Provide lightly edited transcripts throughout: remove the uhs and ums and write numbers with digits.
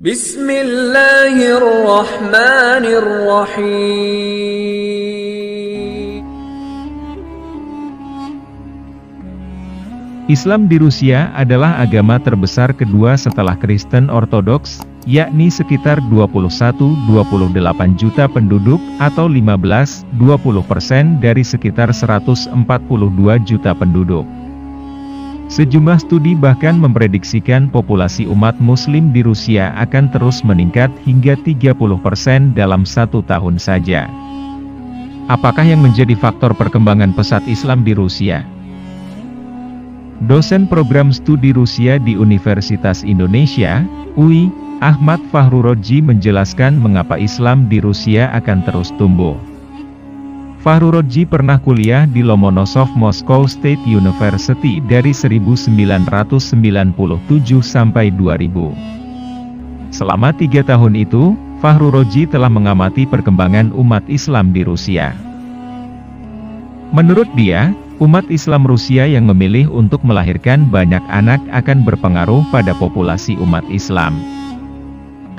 Bismillahirrahmanirrahim. Islam di Rusia adalah agama terbesar kedua setelah Kristen Ortodoks, yakni sekitar 21-28 juta penduduk, atau 15-20% dari sekitar 142 juta penduduk. Sejumlah studi bahkan memprediksikan populasi umat muslim di Rusia akan terus meningkat hingga 30% dalam 1 tahun saja. Apakah yang menjadi faktor perkembangan pesat Islam di Rusia? Dosen program studi Rusia di Universitas Indonesia, UI, Ahmad Fahrurodji menjelaskan mengapa Islam di Rusia akan terus tumbuh. Fahrurodji pernah kuliah di Lomonosov Moscow State University dari 1997 sampai 2000. Selama 3 tahun itu, Fahrurodji telah mengamati perkembangan umat Islam di Rusia. Menurut dia, umat Islam Rusia yang memilih untuk melahirkan banyak anak akan berpengaruh pada populasi umat Islam.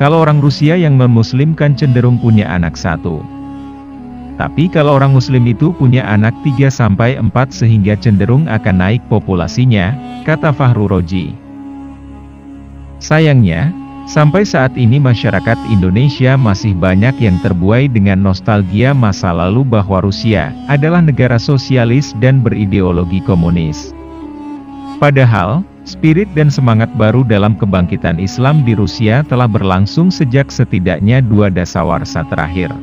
Kalau orang Rusia yang non-muslim kan cenderung punya anak 1. Tapi kalau orang muslim itu punya anak 3-4 sehingga cenderung akan naik populasinya, kata Fahrurodji. Sayangnya, sampai saat ini masyarakat Indonesia masih banyak yang terbuai dengan nostalgia masa lalu bahwa Rusia adalah negara sosialis dan berideologi komunis. Padahal, spirit dan semangat baru dalam kebangkitan Islam di Rusia telah berlangsung sejak setidaknya 2 dasawarsa terakhir.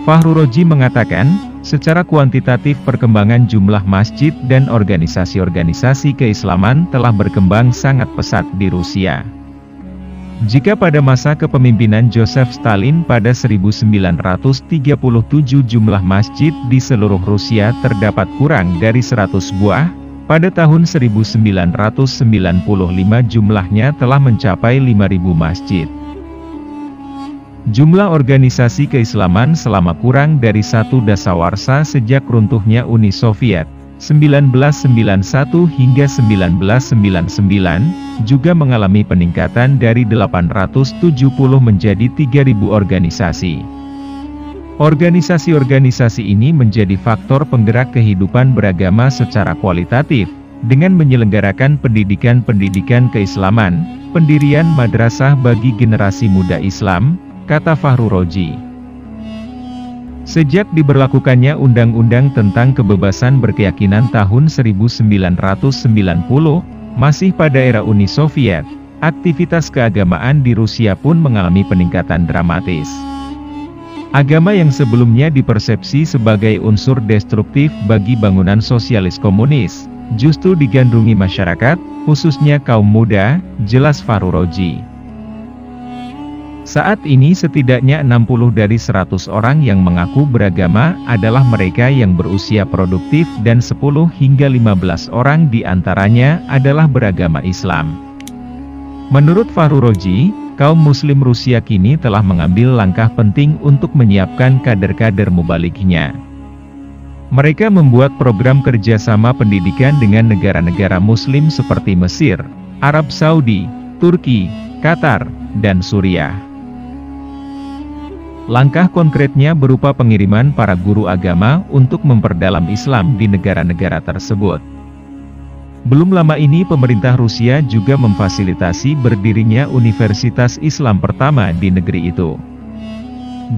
Fahrurodji mengatakan, secara kuantitatif perkembangan jumlah masjid dan organisasi-organisasi keislaman telah berkembang sangat pesat di Rusia. Jika pada masa kepemimpinan Joseph Stalin pada 1937 jumlah masjid di seluruh Rusia terdapat kurang dari 100 buah, pada tahun 1995 jumlahnya telah mencapai 5.000 masjid. Jumlah organisasi keislaman selama kurang dari 1 dasawarsa sejak runtuhnya Uni Soviet, 1991 hingga 1999, juga mengalami peningkatan dari 870 menjadi 3.000 organisasi. Organisasi-organisasi ini menjadi faktor penggerak kehidupan beragama secara kualitatif, dengan menyelenggarakan pendidikan-pendidikan keislaman, pendirian madrasah bagi generasi muda Islam, kata Fahrurodji. Sejak diberlakukannya Undang-Undang tentang Kebebasan Berkeyakinan tahun 1990, masih pada era Uni Soviet, aktivitas keagamaan di Rusia pun mengalami peningkatan dramatis. Agama yang sebelumnya dipersepsi sebagai unsur destruktif bagi bangunan sosialis komunis, justru digandrungi masyarakat, khususnya kaum muda, jelas Fahrurodji. Saat ini setidaknya 60 dari 100 orang yang mengaku beragama adalah mereka yang berusia produktif dan 10 hingga 15 orang di antaranya adalah beragama Islam. Menurut Fahrurodji, kaum muslim Rusia kini telah mengambil langkah penting untuk menyiapkan kader-kader mubalignya. Mereka membuat program kerjasama pendidikan dengan negara-negara muslim seperti Mesir, Arab Saudi, Turki, Qatar, dan Suriah. Langkah konkretnya berupa pengiriman para guru agama untuk memperdalam Islam di negara-negara tersebut. Belum lama ini pemerintah Rusia juga memfasilitasi berdirinya Universitas Islam pertama di negeri itu.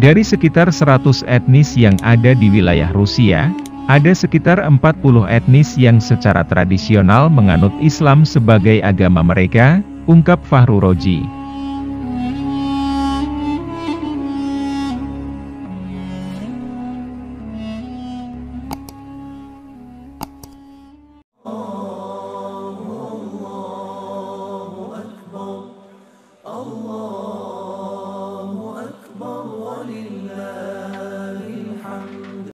Dari sekitar 100 etnis yang ada di wilayah Rusia, ada sekitar 40 etnis yang secara tradisional menganut Islam sebagai agama mereka, ungkap Fahrurodji.